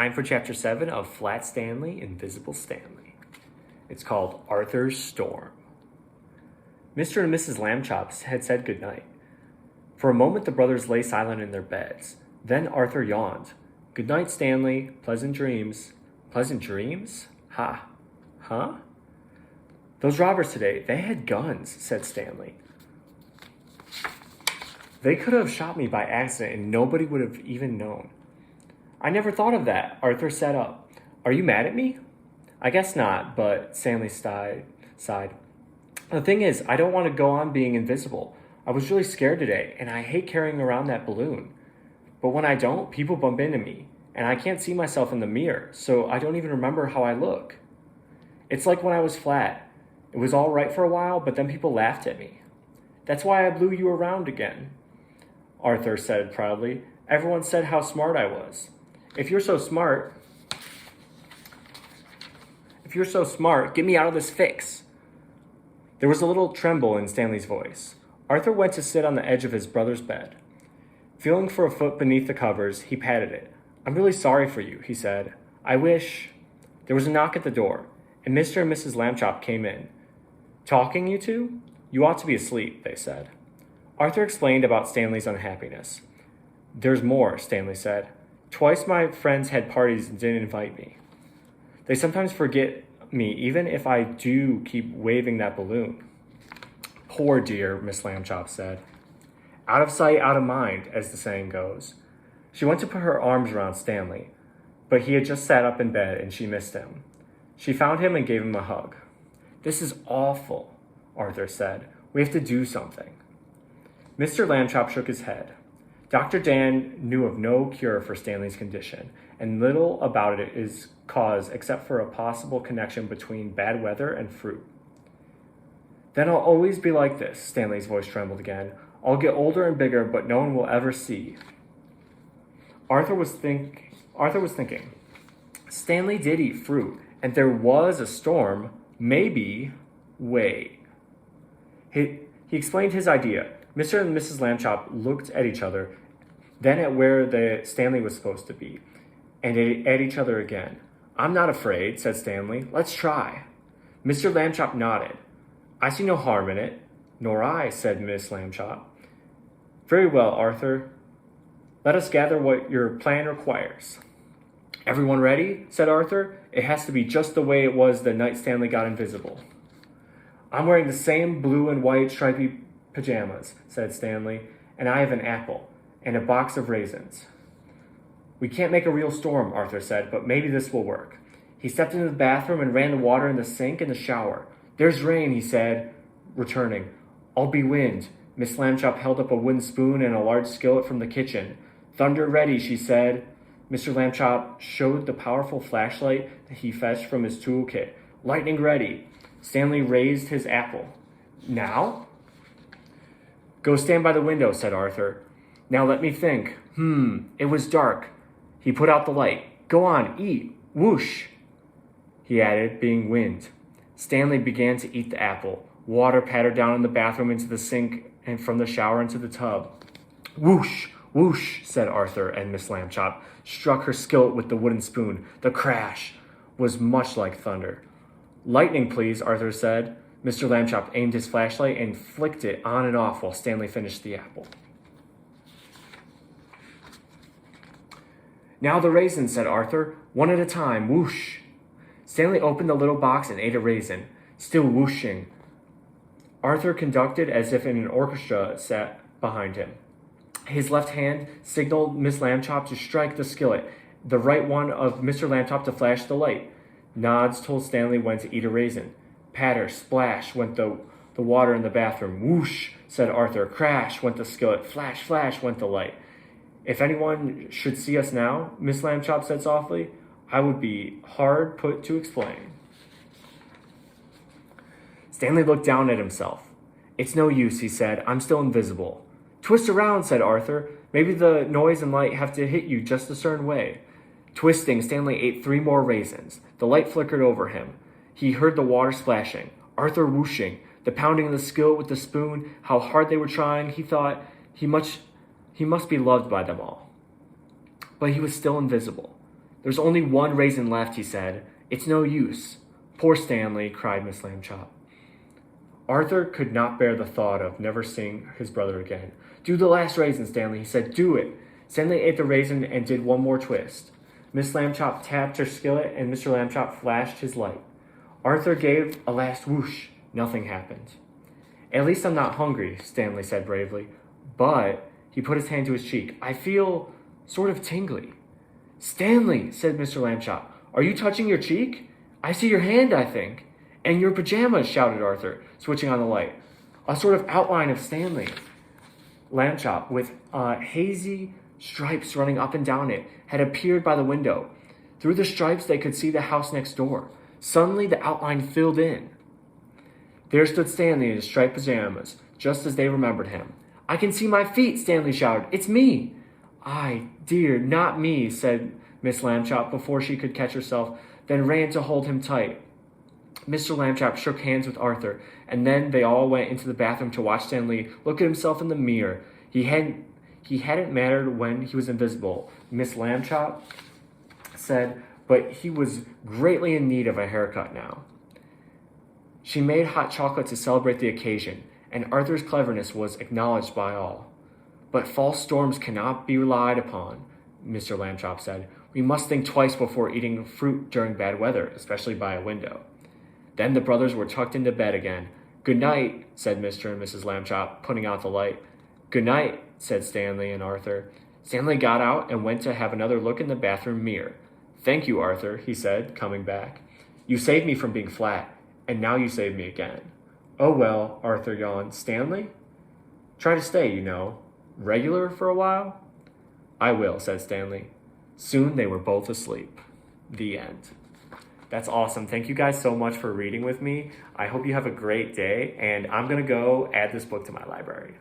time for Chapter 7 of Flat Stanley, Invisible Stanley. It's called Arthur's Storm. Mr. and Mrs. Lambchops had said goodnight. For a moment the brothers lay silent in their beds. Then Arthur yawned. "Good night, Stanley. Pleasant dreams." "Pleasant dreams? Ha. Huh? Those robbers today, they had guns," said Stanley. "They could have shot me by accident and nobody would have even known." "I never thought of that." Arthur sat up. "Are you mad at me?" "I guess not, but," Stanley sighed. "The thing is, I don't want to go on being invisible. I was really scared today, and I hate carrying around that balloon. But when I don't, people bump into me, and I can't see myself in the mirror, so I don't even remember how I look. It's like when I was flat. It was all right for a while, but then people laughed at me. That's why I blew you around again," Arthur said proudly. "Everyone said how smart I was. If you're so smart, get me out of this fix." There was a little tremble in Stanley's voice. Arthur went to sit on the edge of his brother's bed. Feeling for a foot beneath the covers, he patted it. "I'm really sorry for you," he said. "I wish—" There was a knock at the door, and Mr. and Mrs. Lambchop came in. "Talking, you two? You ought to be asleep," they said. Arthur explained about Stanley's unhappiness. "There's more," Stanley said. "Twice my friends had parties and didn't invite me. They sometimes forget me, even if I do keep waving that balloon." "Poor dear," Miss Lambchop said. "Out of sight, out of mind, as the saying goes." She went to put her arms around Stanley, but he had just sat up in bed and she missed him. She found him and gave him a hug. "This is awful," Arthur said. "We have to do something." Mr. Lambchop shook his head. Dr. Dan knew of no cure for Stanley's condition, and little about it is cause except for a possible connection between bad weather and fruit. "Then I'll always be like this," Stanley's voice trembled again. "I'll get older and bigger, but no one will ever see." Arthur was thinking. Stanley did eat fruit, and there was a storm. Maybe. Wait. He explained his idea. Mr. and Mrs. Lambchop looked at each other, then at where Stanley was supposed to be, and at each other again. "I'm not afraid," said Stanley. "Let's try." Mr. Lambchop nodded. "I see no harm in it." "Nor I," said Miss Lambchop. "Very well, Arthur. Let us gather what your plan requires." "Everyone ready?" said Arthur. "It has to be just the way it was the night Stanley got invisible." "I'm wearing the same blue and white stripy pajamas," said Stanley, "and I have an apple and a box of raisins." "We can't make a real storm," Arthur said, "but maybe this will work." He stepped into the bathroom and ran the water in the sink and the shower. "There's rain," he said, returning. "I'll be wind." Miss Lambchop held up a wooden spoon and a large skillet from the kitchen. "Thunder ready," she said. Mr. Lambchop showed the powerful flashlight that he fetched from his toolkit. "Lightning ready." Stanley raised his apple. "Now?" "Go stand by the window," said Arthur. "Now let me think. It was dark." He put out the light. "Go on, eat. Whoosh," he added, being wind. Stanley began to eat the apple. Water pattered down in the bathroom into the sink and from the shower into the tub. "Whoosh, whoosh," said Arthur, and Miss Lambchop struck her skillet with the wooden spoon. The crash was much like thunder. "Lightning, please," Arthur said. Mr. Lambchop aimed his flashlight and flicked it on and off while Stanley finished the apple. "Now the raisins," said Arthur. "One at a time. Whoosh." Stanley opened the little box and ate a raisin, still whooshing. Arthur conducted as if an orchestra sat behind him. His left hand signaled Miss Lambchop to strike the skillet, the right one of Mr. Lambchop to flash the light. Nods told Stanley when to eat a raisin. Patter, splash went the water in the bathroom. "Whoosh," said Arthur. "Crash," went the skillet. "Flash, flash," went the light. "If anyone should see us now," Miss Lambchop said softly, "I would be hard put to explain." Stanley looked down at himself. "It's no use," he said. "I'm still invisible." "Twist around," said Arthur. "Maybe the noise and light have to hit you just a certain way." Twisting, Stanley ate 3 more raisins. The light flickered over him. He heard the water splashing, Arthur whooshing, the pounding of the skillet with the spoon, how hard they were trying. He thought he must be loved by them all. But he was still invisible. There's only one raisin left, he said. It's no use. Poor Stanley, cried Miss Lambchop. Arthur could not bear the thought of never seeing his brother again. Do the last raisin, Stanley, he said. Do it. Stanley ate the raisin and did one more twist. Miss Lambchop tapped her skillet and Mr. Lambchop flashed his light. Arthur gave a last whoosh. Nothing happened. At least I'm not hungry, Stanley said bravely. But, he put his hand to his cheek, I feel sort of tingly. Stanley, said Mr. Lambchop, are you touching your cheek? I see your hand, I think. And your pajamas, shouted Arthur, switching on the light. A sort of outline of Stanley. Lambchop, with hazy stripes running up and down it, had appeared by the window. Through the stripes they could see the house next door. Suddenly the outline filled in. There stood Stanley in his striped pajamas, just as they remembered him. I can see my feet, Stanley shouted. It's me. Ay, dear, not me, said Miss Lambchop before she could catch herself, then ran to hold him tight. Mr. Lambchop shook hands with Arthur, and then they all went into the bathroom to watch Stanley look at himself in the mirror. He hadn't mattered when he was invisible, Miss Lambchop said, but he was greatly in need of a haircut now. She made hot chocolate to celebrate the occasion, and Arthur's cleverness was acknowledged by all. But false storms cannot be relied upon, Mr. Lambchop said. We must think twice before eating fruit during bad weather, especially by a window. Then the brothers were tucked into bed again. Good night, said Mr. and Mrs. Lambchop, putting out the light. Good night, said Stanley and Arthur. Stanley got out and went to have another look in the bathroom mirror. Thank you, Arthur, he said, coming back. You saved me from being flat, and now you saved me again. Oh well, Arthur yawned. Stanley? Try to stay, you know. Regular for a while? I will, said Stanley. Soon they were both asleep. The end. That's awesome. Thank you guys so much for reading with me. I hope you have a great day, and I'm going to go add this book to my library.